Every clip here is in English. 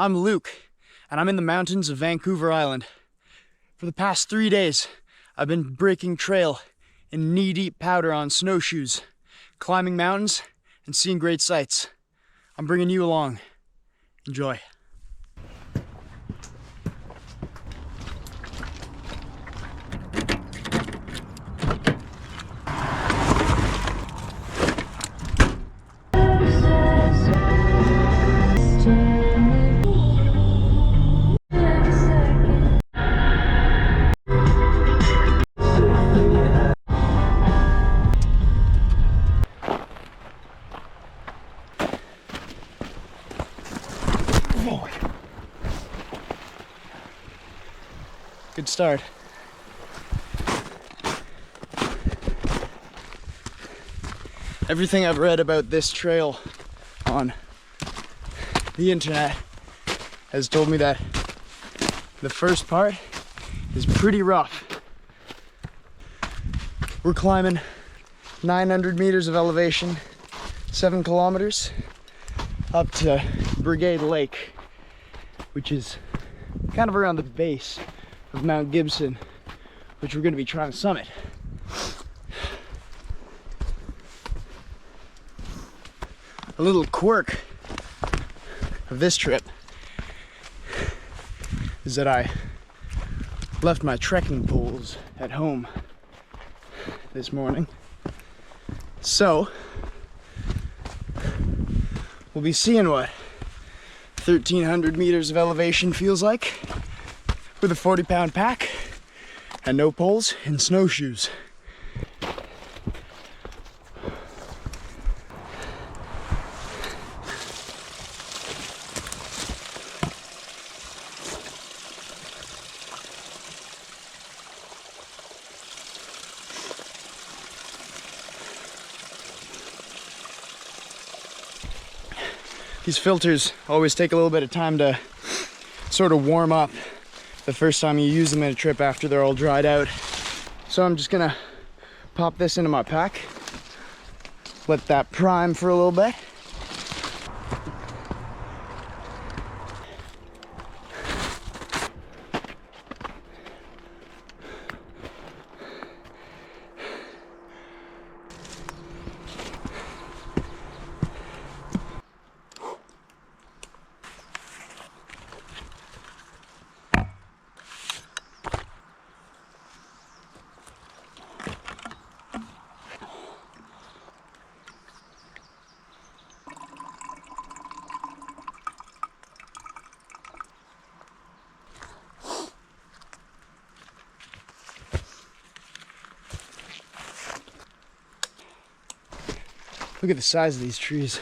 I'm Luke, and I'm in the mountains of Vancouver Island. For the past 3 days, I've been breaking trail in knee-deep powder on snowshoes, climbing mountains, and seeing great sights. I'm bringing you along. Enjoy. Good start. Everything I've read about this trail on the internet has told me that the first part is pretty rough. We're climbing 900 meters of elevation, 7 kilometers up to Brigade Lake, which is kind of around the base of Mount Gibson, which we're going to be trying to summit. A little quirk of this trip is that I left my trekking poles at home this morning. So we'll be seeing what 1,300 meters of elevation feels like with a 40-pound pack and no poles and snowshoes. These filters always take a little bit of time to sort of warm up the first time you use them in a trip after they're all dried out. So I'm just gonna pop this into my pack, let that prime for a little bit. Look at the size of these trees.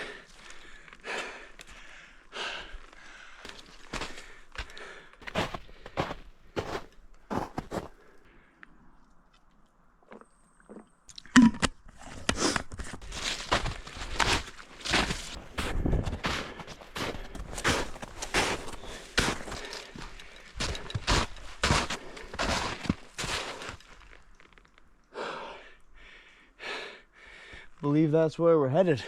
I believe that's where we're headed.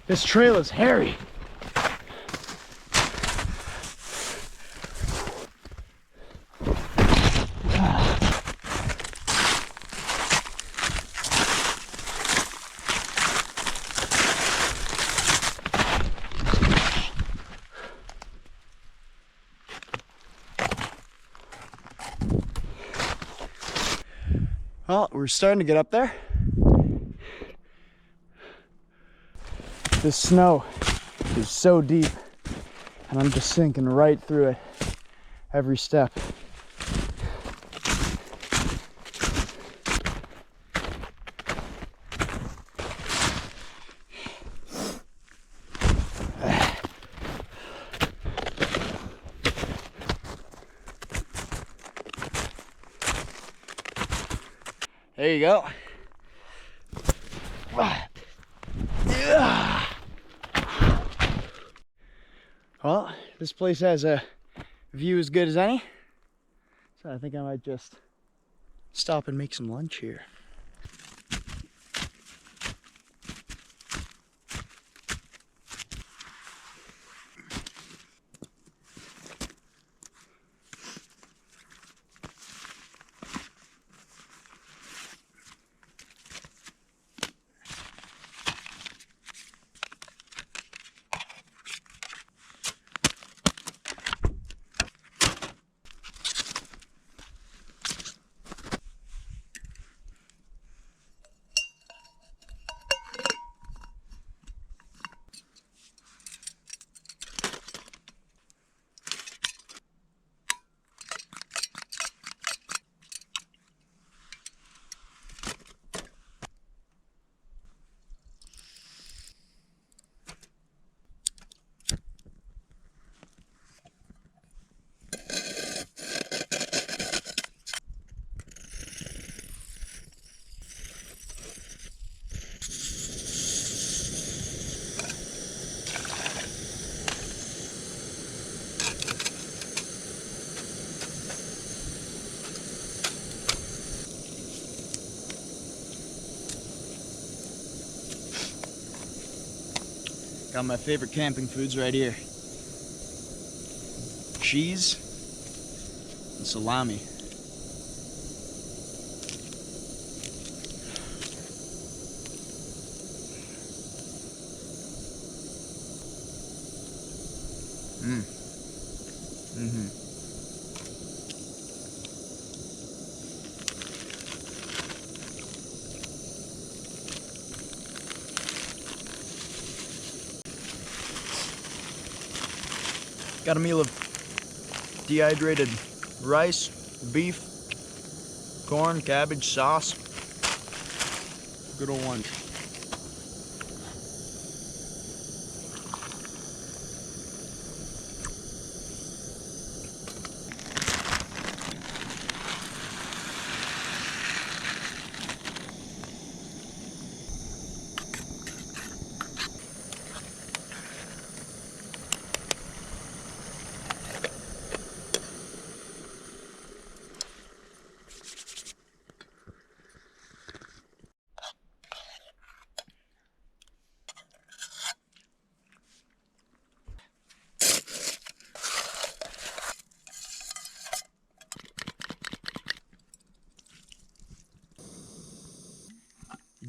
This trail is hairy. Well, we're starting to get up there. The snow is so deep, and I'm just sinking right through it every step. There you go. Well, this place has a view as good as any, so I think I might just stop and make some lunch here. Got my favorite camping foods right here. Cheese and salami. Got a meal of dehydrated rice, beef, corn, cabbage, sauce. Good old lunch.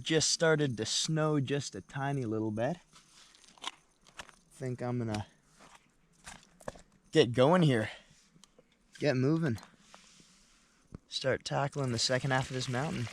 Just started to snow just a tiny little bit. Think I'm gonna get going here, get moving, start tackling the second half of this mountain.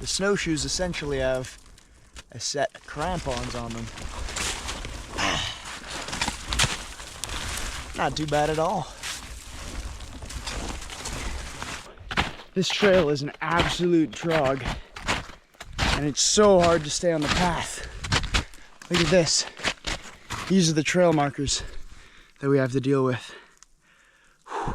The snowshoes essentially have a set of crampons on them. Not too bad at all. This trail is an absolute trog, and it's so hard to stay on the path. Look at this. These are the trail markers that we have to deal with. Whew.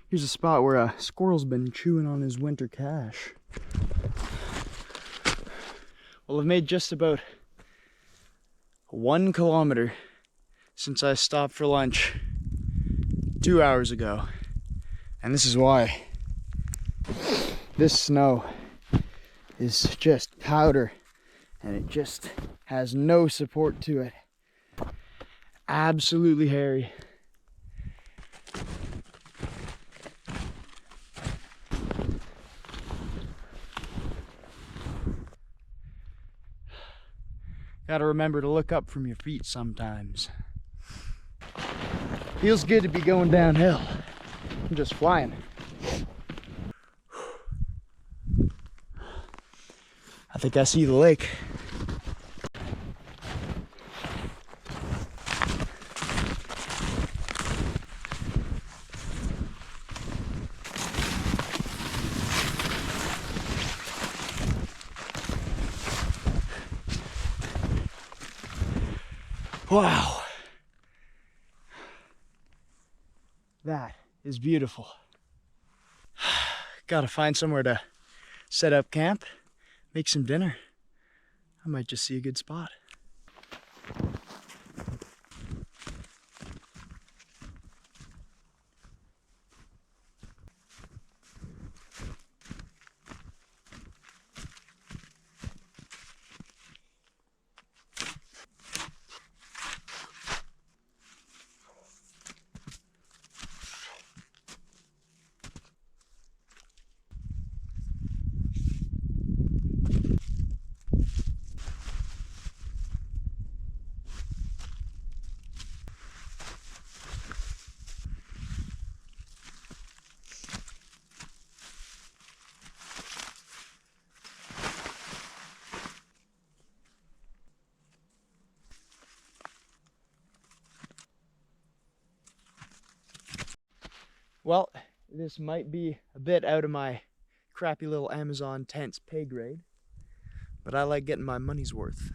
Here's a spot where a squirrel's been chewing on his winter cache. Well, I've made just about 1 kilometer since I stopped for lunch 2 hours ago. And this is why. This snow is just powder, and it just has no support to it. Absolutely hairy. Gotta remember to look up from your feet sometimes. Feels good to be going downhill. I'm just flying. I think I see the lake. Wow. That is beautiful. Gotta find somewhere to set up camp, make some dinner. I might just see a good spot. Well, this might be a bit out of my crappy little Amazon tent's pay grade, but I like getting my money's worth.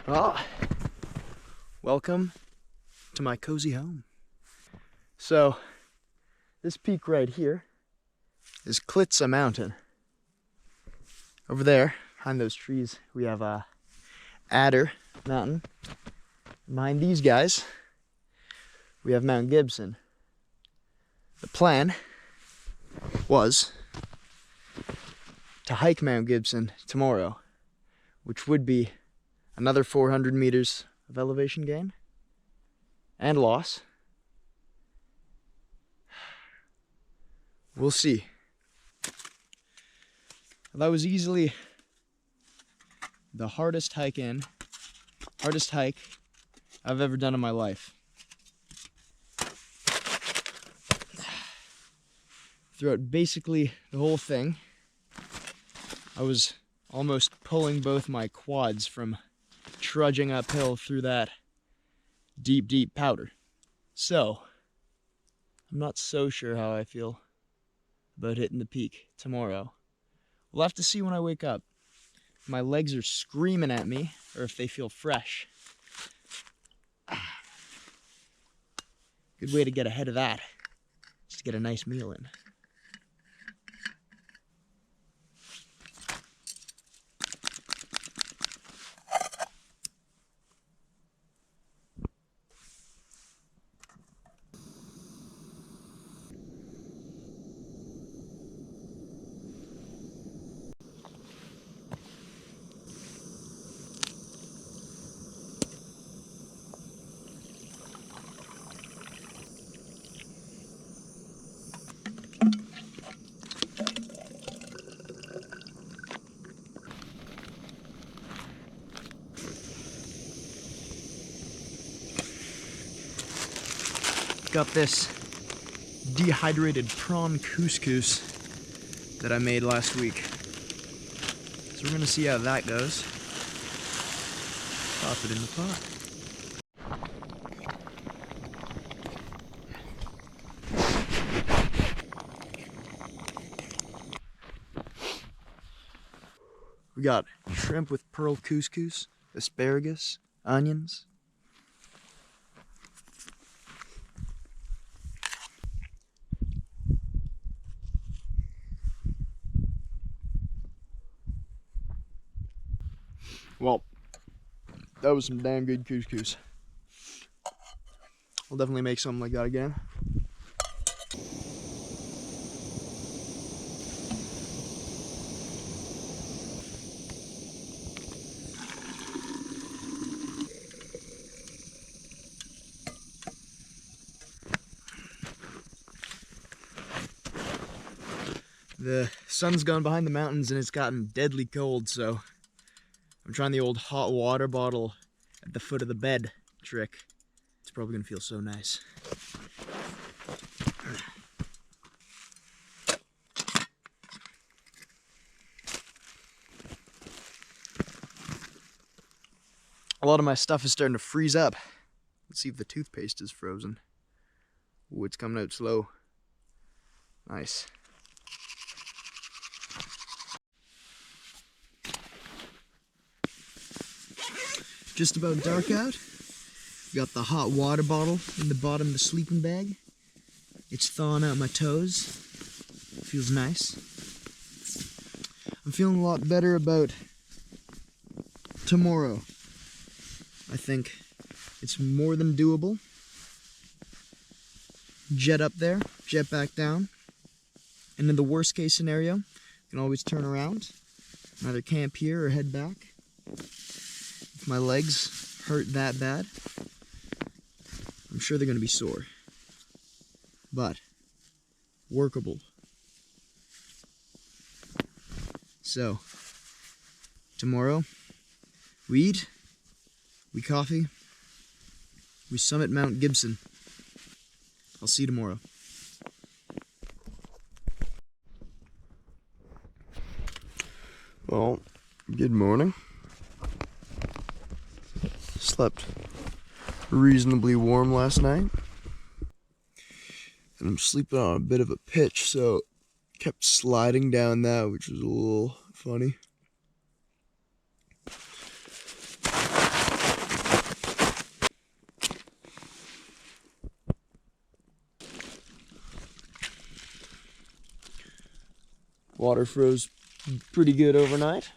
Well, welcome to my cozy home. So, this peak right here is Klitsa Mountain. Over there, behind those trees, we have Adder Mountain. Behind these guys, we have Mount Gibson. The plan was to hike Mount Gibson tomorrow, which would be another 400 meters of elevation gain and loss. We'll see. That was easily the hardest hike I've ever done in my life. Throughout basically the whole thing, I was almost pulling both my quads from trudging uphill through that deep, deep powder. So, I'm not so sure how I feel about hitting the peak tomorrow. We'll have to see when I wake up. If my legs are screaming at me, or if they feel fresh. Good way to get ahead of that, just to get a nice meal in. Got this dehydrated prawn couscous that I made last week. So we're gonna see how that goes. Pop it in the pot. We got shrimp with pearl couscous, asparagus, onions. Well, that was some damn good couscous. I'll definitely make something like that again. The sun's gone behind the mountains and it's gotten deadly cold, so I'm trying the old hot water bottle at the foot of the bed trick. It's probably gonna feel so nice. A lot of my stuff is starting to freeze up. Let's see if the toothpaste is frozen. Ooh, it's coming out slow. Nice. Just about dark out. Got the hot water bottle in the bottom of the sleeping bag. It's thawing out my toes. Feels nice. I'm feeling a lot better about tomorrow. I think it's more than doable. Jet up there, jet back down. And in the worst case scenario, you can always turn around, either camp here or head back. If my legs hurt that bad, I'm sure they're going to be sore, but workable. So, tomorrow, we eat, we coffee, we summit Mount Gibson. I'll see you tomorrow. Well, good morning. Slept reasonably warm last night, and I'm sleeping on a bit of a pitch, so kept sliding down that, which was a little funny. Water froze pretty good overnight.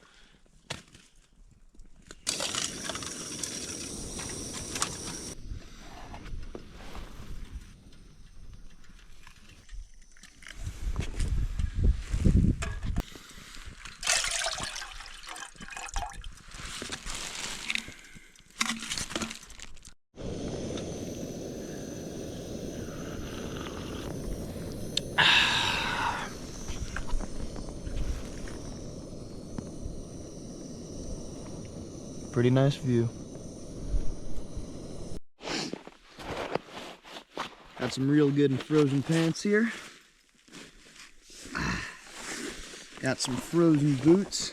Pretty nice view. Got some real good and frozen pants here. Got some frozen boots.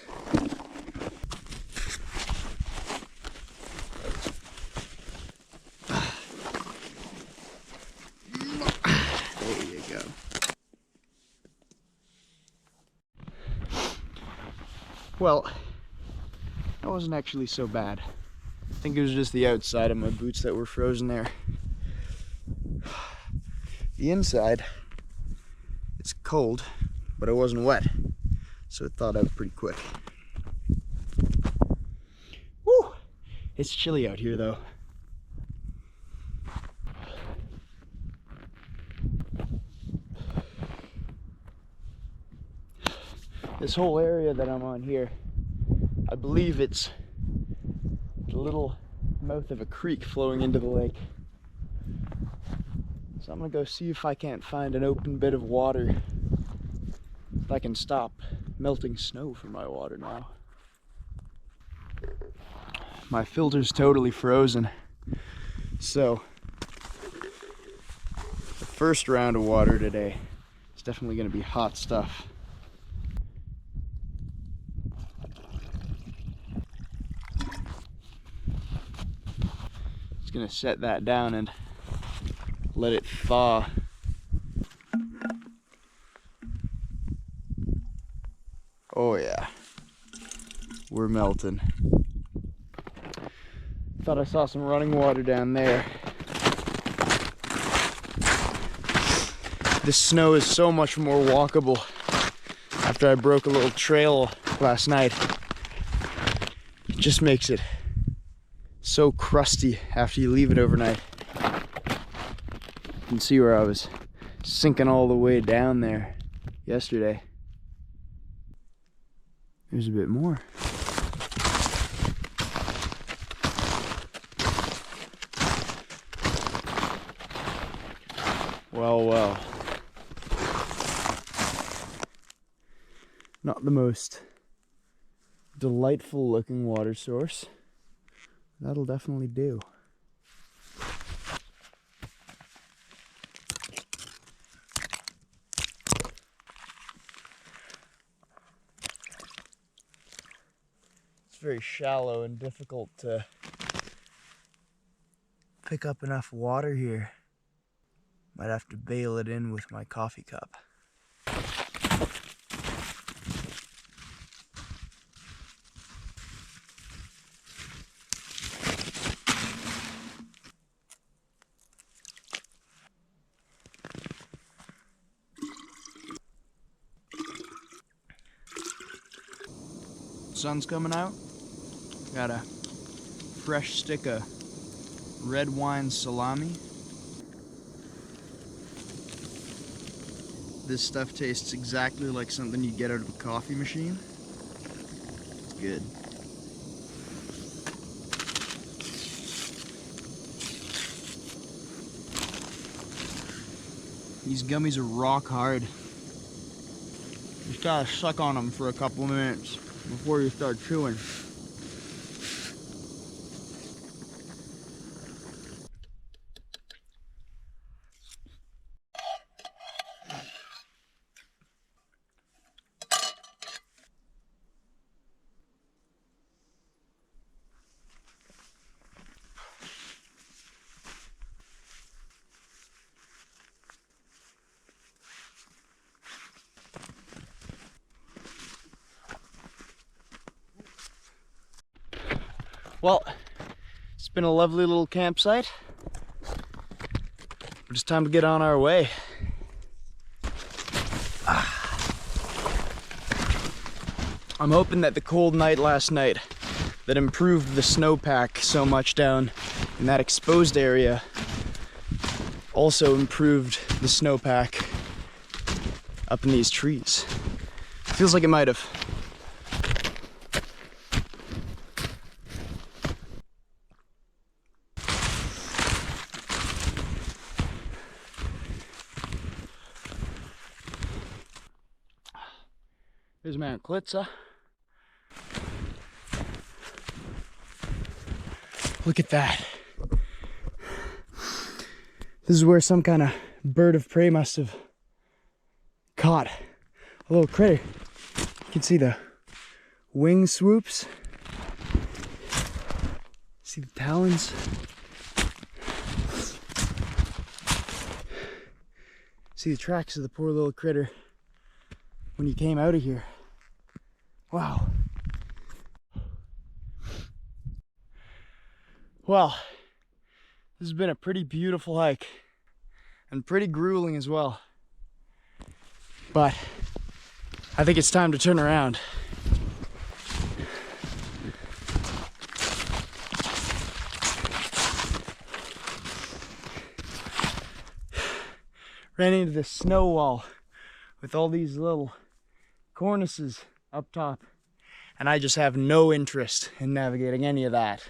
There you go. Well, that wasn't actually so bad. I think it was just the outside of my boots that were frozen there. The inside, it's cold, but it wasn't wet, so it thawed out pretty quick. Woo! It's chilly out here though. This whole area that I'm on here, I believe it's the little mouth of a creek flowing into the lake. So I'm gonna go see if I can't find an open bit of water, if I can stop melting snow from my water now. My filter's totally frozen, so first round of water today. It's definitely going to be hot stuff. Just going to set that down and let it thaw. Oh yeah, we're melting. Thought I saw some running water down there. This snow is so much more walkable after I broke a little trail last night. It just makes it so crusty after you leave it overnight. You can see where I was sinking all the way down there yesterday. There's a bit more. Well, well. Not the most delightful looking water source. That'll definitely do. It's very shallow and difficult to pick up enough water here. Might have to bail it in with my coffee cup. Sun's coming out. Got a fresh stick of red wine salami. This stuff tastes exactly like something you get out of a coffee machine. It's good. These gummies are rock hard. You just gotta suck on them for a couple of minutes before you start chewing. Well, it's been a lovely little campsite, but it's time to get on our way. I'm hoping that the cold night last night that improved the snowpack so much down in that exposed area also improved the snowpack up in these trees. Feels like it might have. There's Mount Klitza. Look at that. This is where some kind of bird of prey must have caught a little critter. You can see the wing swoops. See the talons. See the tracks of the poor little critter when you came out of here. Wow. Well, this has been a pretty beautiful hike and pretty grueling as well. But I think it's time to turn around. Ran into this snow wall with all these little cornices up top, and I just have no interest in navigating any of that.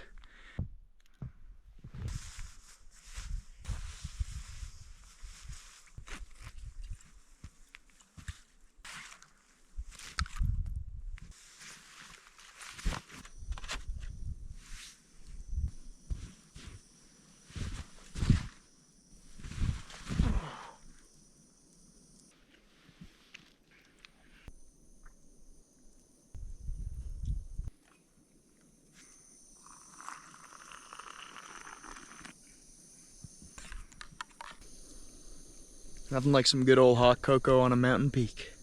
Nothing like some good old hot cocoa on a mountain peak.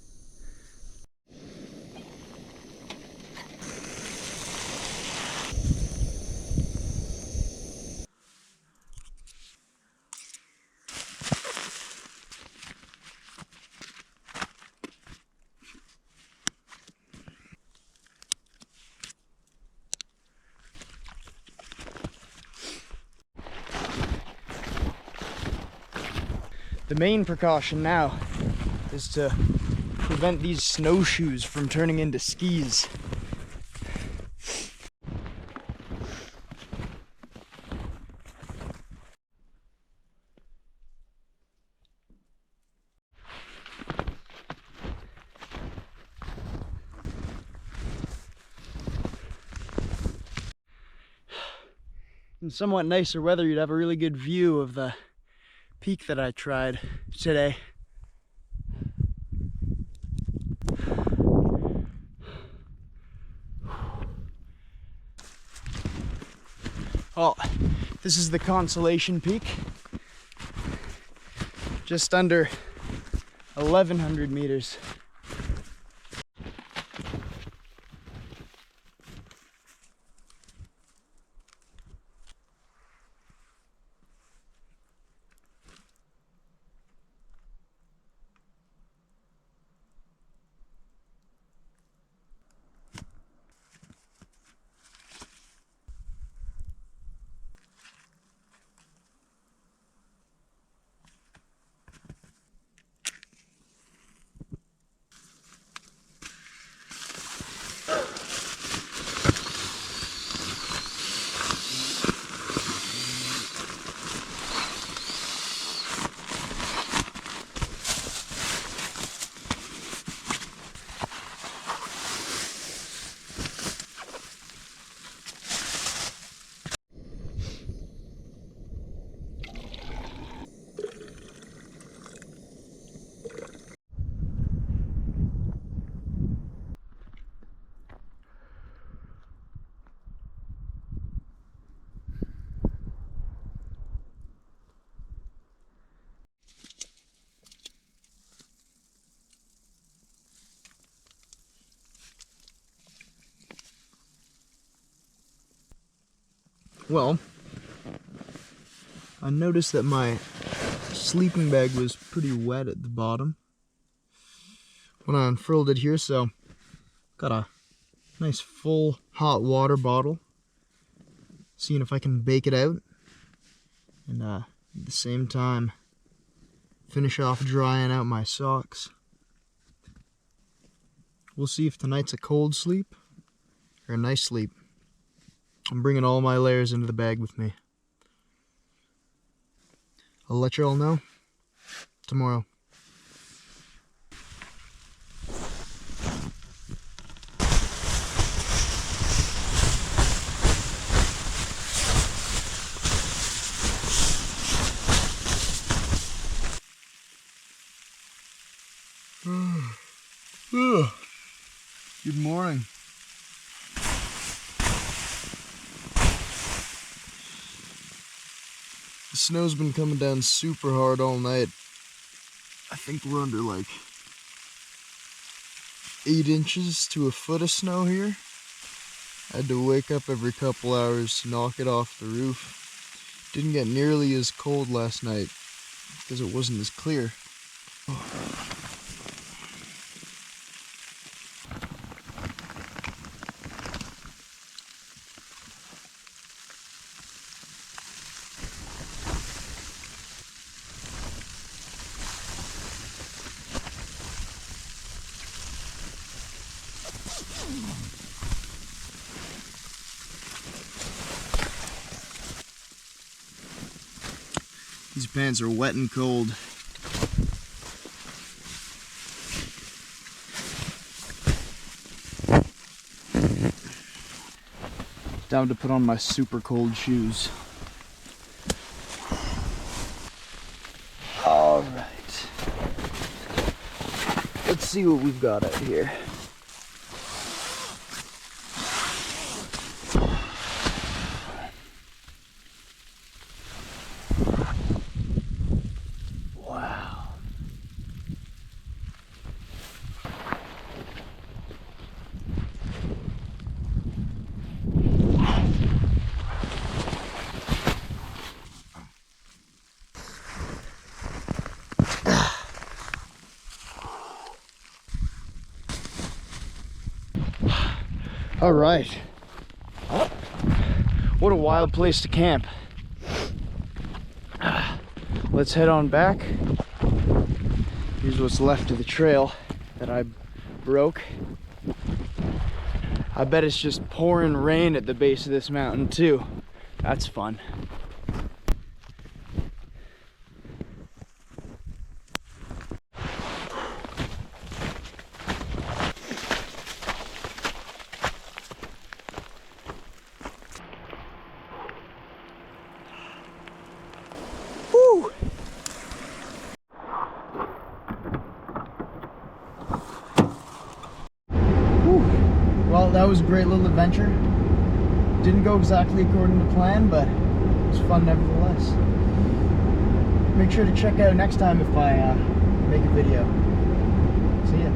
The main precaution now is to prevent these snowshoes from turning into skis. In somewhat nicer weather, you'd have a really good view of the peak that I tried today. Oh, this is the Consolation Peak. Just under 1,100 meters. Well, I noticed that my sleeping bag was pretty wet at the bottom when I unfurled it here, so got a nice full hot water bottle, seeing if I can bake it out and at the same time finish off drying out my socks. We'll see if tonight's a cold sleep or a nice sleep. I'm bringing all my layers into the bag with me. I'll let you all know tomorrow. Good morning. The snow's been coming down super hard all night. I think we're under like 8 inches to a foot of snow here. I had to wake up every couple hours to knock it off the roof. Didn't get nearly as cold last night because it wasn't as clear. These pants are wet and cold. Time to put on my super cold shoes. All right. Let's see what we've got out here. Wow. All right. What a wild place to camp. Let's head on back. Here's what's left of the trail that I broke. I bet it's just pouring rain at the base of this mountain too. That's fun. Woo! Well, that was a great little adventure. Didn't go exactly according to plan, but it was fun nevertheless. Make sure to check out next time if I make a video. See ya.